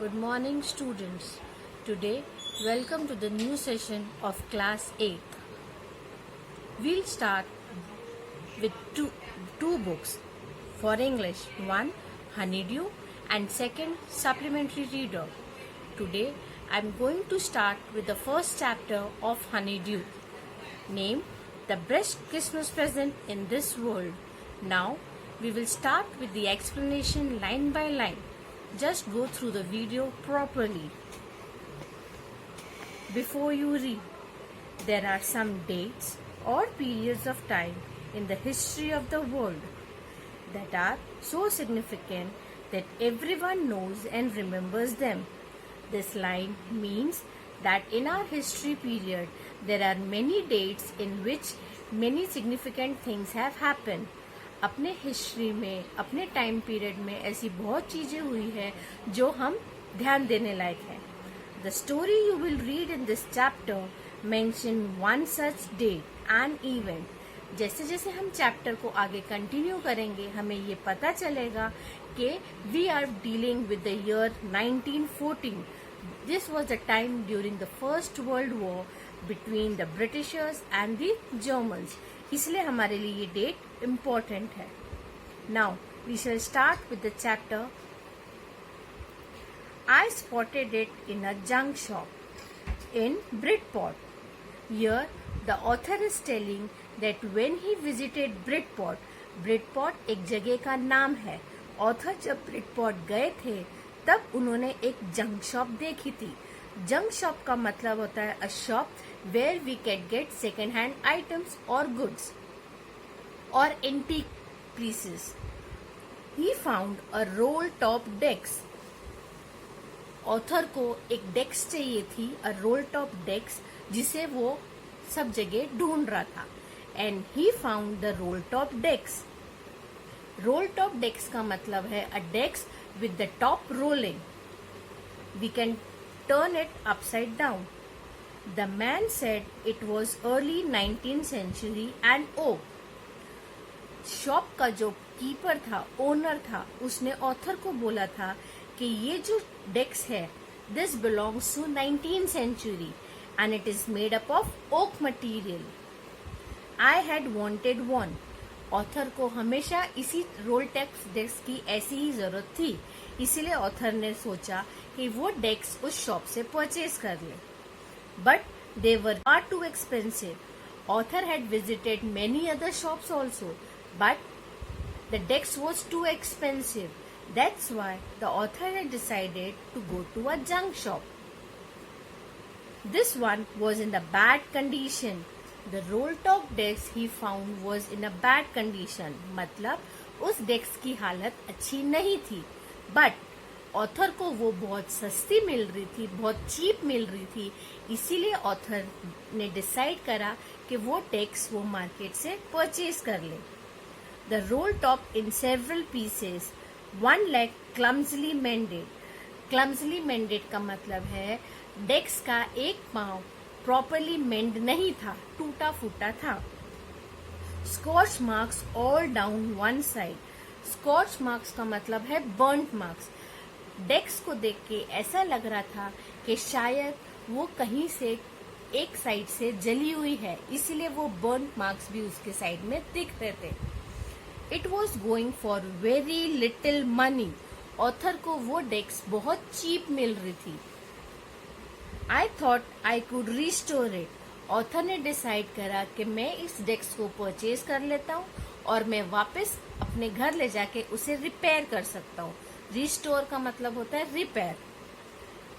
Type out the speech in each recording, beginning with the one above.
Good morning, students. Today, welcome to the new session of Class 8. We'll start with two books. For English, one, Honeydew, and second, Supplementary Reader. Today, I'm going to start with the first chapter of Honeydew, named The Best Christmas Present in This World. Now, we will start with the explanation line by line. Just go through the video properly. Before you read, there are some dates or periods of time in the history of the world that are so significant that everyone knows and remembers them. This line means that in our history period, there are many dates in which many significant things have happened. अपने history में, अपने time period में ऐसी बहुत चीजें हुई है जो हम ध्यान देने लायक है. The story you will read in this chapter mention one such date and event. जैसे जैसे हम चैप्टर को आगे कंटिन्यू करेंगे, हमें ये पता चलेगा कि we are dealing with the year 1914. This was the time during the First World War between the Britishers and the Germans. इसलिए हमारे लिए ये डेट इम्पोर्टेंट है. Now we shall start with the chapter. I spotted it in a junk shop in Bridport. Here, the author is telling that when he visited Bridport एक जगह का नाम है. ऑथर जब Bridport गए थे तब उन्होंने एक जंक शॉप देखी थी. जंक शॉप का मतलब होता है a shop where we can get second hand items और गुड्स और antique pieces. He found a roll top desk. Author को एक डेस्क चाहिए थी, अ रोल टॉप डेस्क, जिसे वो सब जगह ढूंढ रहा था. And he found the roll top desk. Roll top desk का मतलब है a desk with the top rolling. We can turn it upside down. The man said it was early 19th century and oak. Shop का जो keeper था, owner था, उसने author को बोला था कि ये जो डेस्क है, this belongs to 19th century and it is made up of oak material. I had wanted one. Author को हमेशा इसी रोल डेस्क की ऐसी ही जरूरत थी. इसीलिए ऑथर ने सोचा कि वो डेस्क उस शॉप से परचेज कर ले. But they were far too expensive. Author had visited many other shops also, but the desk was too expensive. That's why the author had decided to go to a junk shop. This one was in the bad condition. The roll top desk he found was in a bad condition. मतलब उस desk की हालत अच्छी नहीं थी. But author को वो बहुत सस्ती मिल रही थी, बहुत चीप मिल रही थी. इसीलिए ऑथर ने डिसाइड करा कि वो डेस्क वो मार्केट से परचेज कर ले. The roll top in several pieces. One leg clumsily mended. Clumsily mended का मतलब है डेस्क का एक पांव प्रॉपरली मेंड नहीं था, टूटा फूटा था. Scorch marks all down one side. Scorch marks का मतलब है burnt marks. डेस्क को देख के ऐसा लग रहा था कि शायद वो कहीं से एक साइड से जली हुई है, इसीलिए वो burnt marks भी उसके साइड में दिख रहे थे. It was going for very little money. Author को वो डेस्क बहुत चीप मिल रही थी. I thought I could restore it. Author ने डिसाइड करा कि मैं इस डेस्क को परचेज कर लेता हूँ और मैं वापस अपने घर ले जाके उसे रिपेयर कर सकता हूँ. रिस्टोर का मतलब होता है repair.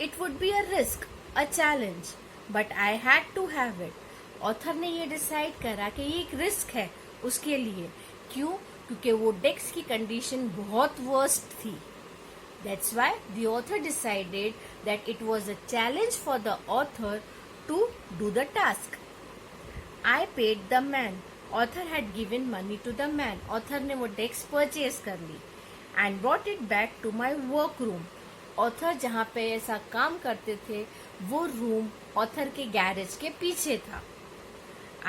It would be a risk, a challenge, but I had to have it. Author ने ये डिसाइड करा कि ये एक रिस्क है उसके लिए. क्यों? क्योंकि वो डेस्क की कंडीशन बहुत वर्स्ट थी. That's why the author decided that it was a challenge for the author to do the task. I paid the man. Author had given money to the man. Author ने वो desk purchase कर ली and brought it back to my work room. Author जहाँ पे ऐसा काम करते थे, वो रूम ऑथर के गैरेज के पीछे था.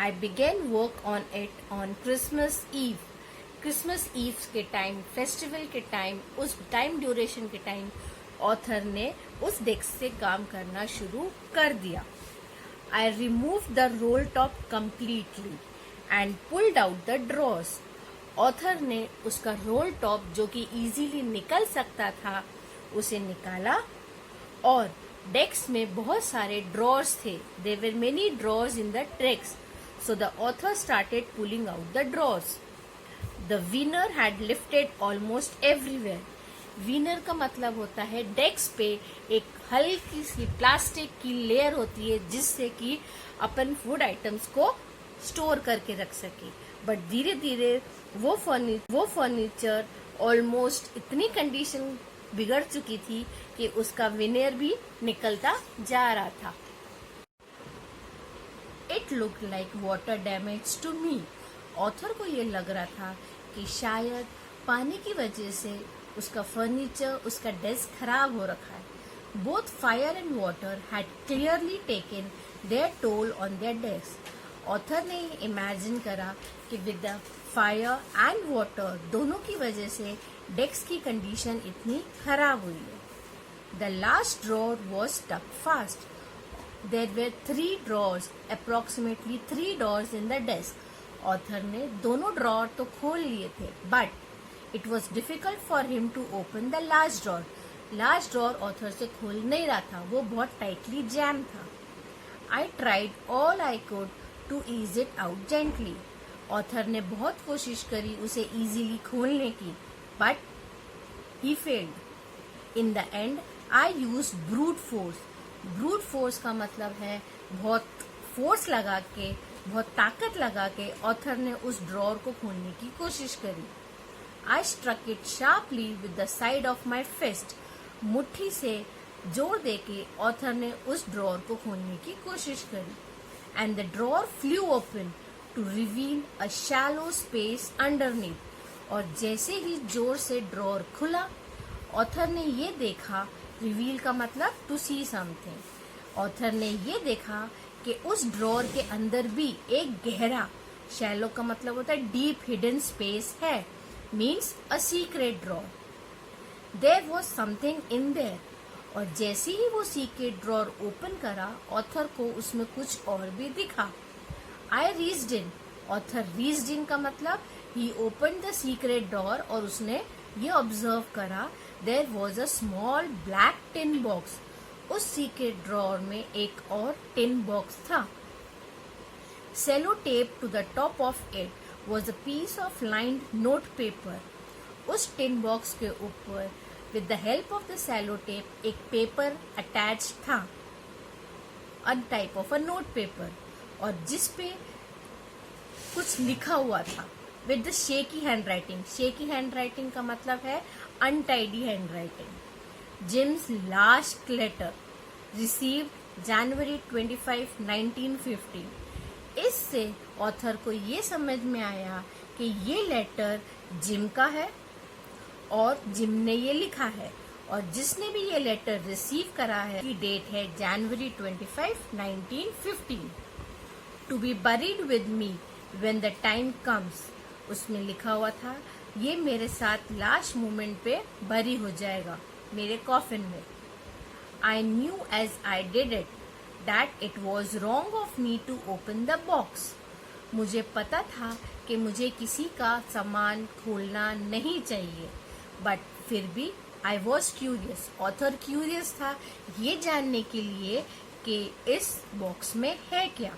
I began work on it on Christmas Eve. Christmas Eve के टाइम, फेस्टिवल के टाइम, उस टाइम ड्यूरेशन के टाइम ऑथर ने उस डेस्क से काम करना शुरू कर दिया। I remove the roll top completely and pulled out the drawers. Author ने उसका रोल टॉप जो कि इजीली निकल सकता था उसे निकाला, और डेस्क में बहुत सारे ड्रॉर्स थे। There were many drawers in the desk, so the author started pulling out the drawers. The winner had lifted almost everywhere. Winner का मतलब होता है डेस्क पे एक हल्की सी प्लास्टिक की लेयर होती है जिससे कि अपन फूड आइटम्स को स्टोर करके रख सके। बट धीरे धीरे वो फर्नीचर ऑलमोस्ट इतनी कंडीशन बिगड़ चुकी थी कि उसका विनर भी निकलता जा रहा था। It look like water damage to me. Author को ये लग रहा था कि शायद पानी की वजह से उसका फर्नीचर, उसका डेस्क खराब हो रखा है। Both fire and water had clearly taken their toll on their desk. Author ने इमेजिन करा कि with the fire and water दोनों की वजह से डेस्क की कंडीशन इतनी खराब हुई है। The last drawer was stuck fast. There were 3 drawers, approximately 3 drawers in the desk. Author ने दोनों ड्रॉर तो खोल लिए थे, but it was difficult for him to open the last drawer. Last drawer author से खोल नहीं रहा था, वो बहुत टाइटली जैम था। I tried all I could to ease it out gently. Author ने बहुत कोशिश करी उसे इजीली खोलने की, but he failed. In the end I use brute force. Brute force का मतलब है बहुत फोर्स लगा के, बहुत ताकत लगा के ऑथर ने उस ड्रॉर को खोलने की कोशिश करी। I struck it sharply with the side of my fist. मुट्ठी से जोर देके ऑथर ने उस ड्रॉर को खोलने की कोशिश करी, and the drawer flew open to reveal a shallow space underneath. और जैसे ही जोर से ड्रॉर खुला, ऑथर ने ये देखा, रिवील का मतलब टू सी समथिंग। ऑथर ने ये देखा कि उस ड्रॉर के अंदर भी एक गहरा, शैलो का मतलब होता है डीप हिडन स्पेस है, means a secret drawer. There was something in there. और जैसे ही वो सीक्रेट ड्रॉर ओपन करा, ऑथर को उसमें कुछ और भी दिखा। I reached in. Author reached in का मतलब ही ओपन द सीक्रेट ड्रॉर, और उसने ये ऑब्जर्व करा there was a small black tin box. उस सीक्रेट ड्रॉर में एक और टिन बॉक्स था। Cello tape to the top of it was a piece of lined note paper. उस टिन बॉक्स के ऊपर with the help of the cello tape एक paper attach था, a type of a note paper, और जिस पे कुछ लिखा हुआ था with the shaky handwriting. shaky handwriting का मतलब है untidy handwriting. Jim's last letter received January 25, 1950. इससे ऑथर को ये समझ में आया कि ये लेटर जिम का है और जिम ने ये लिखा है, और जिसने भी ये लेटर रिसीव करा है की डेट है January 25, 1915. To be buried with me when the time comes. उसमें लिखा हुआ था ये मेरे साथ लास्ट मोमेंट पे बरी हो जाएगा, मेरे कॉफिन में. I knew as I did it that it was wrong of me to open the box. मुझे पता था कि मुझे किसी का सामान खोलना नहीं चाहिए, बट फिर भी I was curious. Author curious था ये जानने के लिए कि इस बॉक्स में है क्या.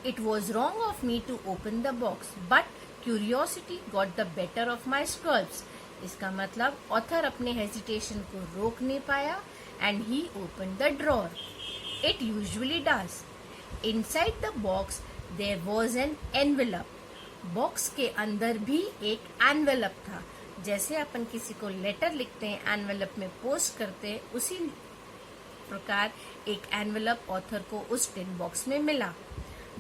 It was wrong of me to open the box, but curiosity got the better of my scruples. इसका मतलब ऑथर अपने हेजिटेशन को रोक नहीं पाया, and he opened the drawer. It usually does. Inside the box there was an envelope. Box के अंदर भी एक envelope था. जैसे अपन किसी को लेटर लिखते हैं, envelope में पोस्ट करते हैं, उसी प्रकार एक envelope ऑथर को उस टिन बॉक्स में मिला.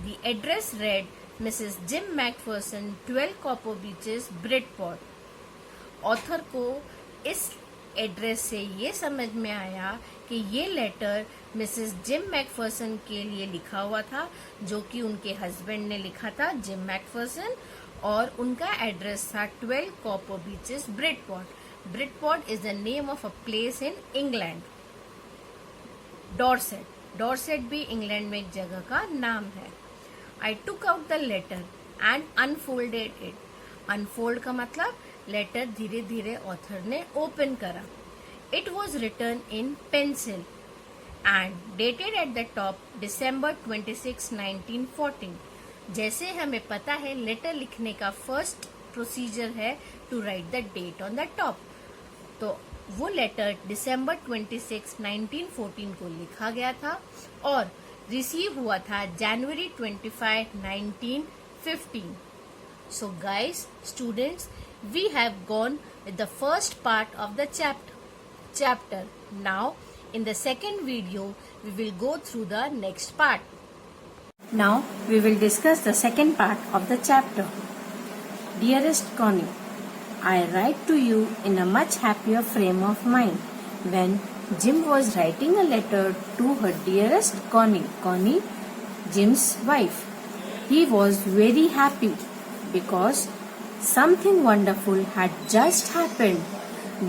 The address read Mrs. Jim McPherson, 12 Copper Beaches, Bridport. Author को इस एड्रेस से ये समझ में आया कि ये लेटर मिसेस जिम मैकफर्सन के लिए लिखा हुआ था, जो कि उनके हस्बैंड ने लिखा था, जिम मैकफर्सन, और उनका एड्रेस था 12 copper beaches, Bridport. Bridport is the name of a place in England. Dorset भी इंग्लैंड में एक जगह का नाम है. I took out the letter and unfolded it. Unfold का मतलब लेटर धीरे धीरे ऑथर ने ओपन करा. It was written in pencil and dated at the top December 26, 1914. जैसे हमें पता है लेटर लिखने का फर्स्ट प्रोसीजर है to write the date on the top. तो वो लेटर दिसंबर 26, 1914 को लिखा गया था और रिसीव हुआ था जनवरी 25, 1915. So guys, students, we have gone with the first part of the chapter. Now, in the second video, we will go through the next part. Now, we will discuss the second part of the chapter. Dearest Connie, I write to you in a much happier frame of mind. When Jim was writing a letter to her dearest Connie, Jim's wife, he was very happy because something wonderful had just happened.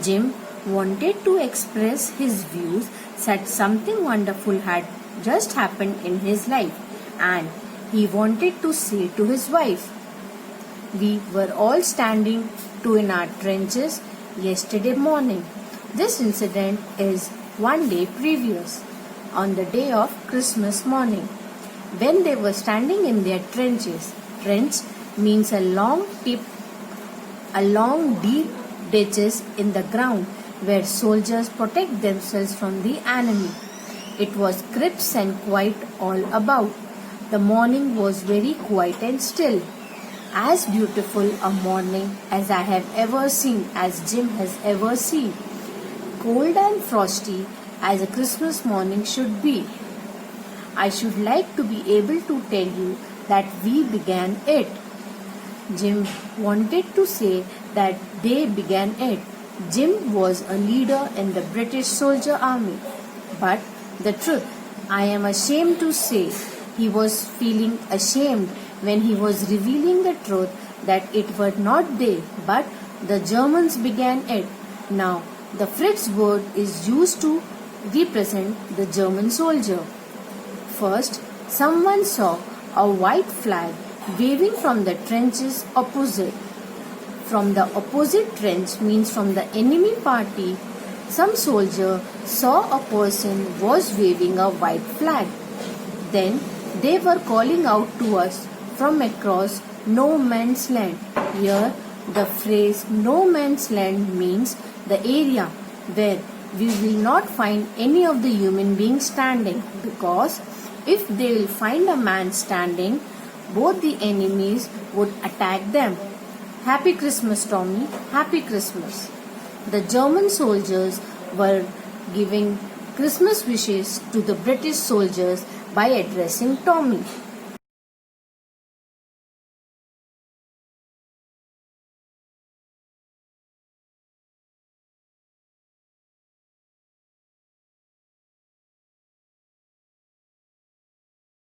Jim wanted to express his views that something wonderful had just happened in his life and he wanted to say to his wife. We were all standing in our trenches yesterday morning. This incident is one day previous, on the day of Christmas morning. When they were standing in their trenches, trench means a long deep ditches in the ground where soldiers protect themselves from the enemy. It was crisp and quiet all about. The morning was very quiet and still. As beautiful a morning as I have ever seen, as Jim has ever seen. Cold and frosty as a Christmas morning should be. I should like to be able to tell you that we began it. Jim wanted to say that they began it. Jim was a leader in the British soldier army. But the truth, I am ashamed to say, he was feeling ashamed when he was revealing the truth that it were not they, but the Germans began it. Now, the Fritz word is used to represent the German soldier. First, someone saw a white flag waving from the trenches opposite. From the opposite trench means from the enemy party. Some soldier saw a person was waving a white flag. Then they were calling out to us from across no man's land. Here, the phrase no man's land means the area where we will not find any of the human beings standing, because if they will find a man standing, both the enemies would attack them. Happy Christmas, Tommy. Happy Christmas. The German soldiers were giving Christmas wishes to the British soldiers by addressing Tommy.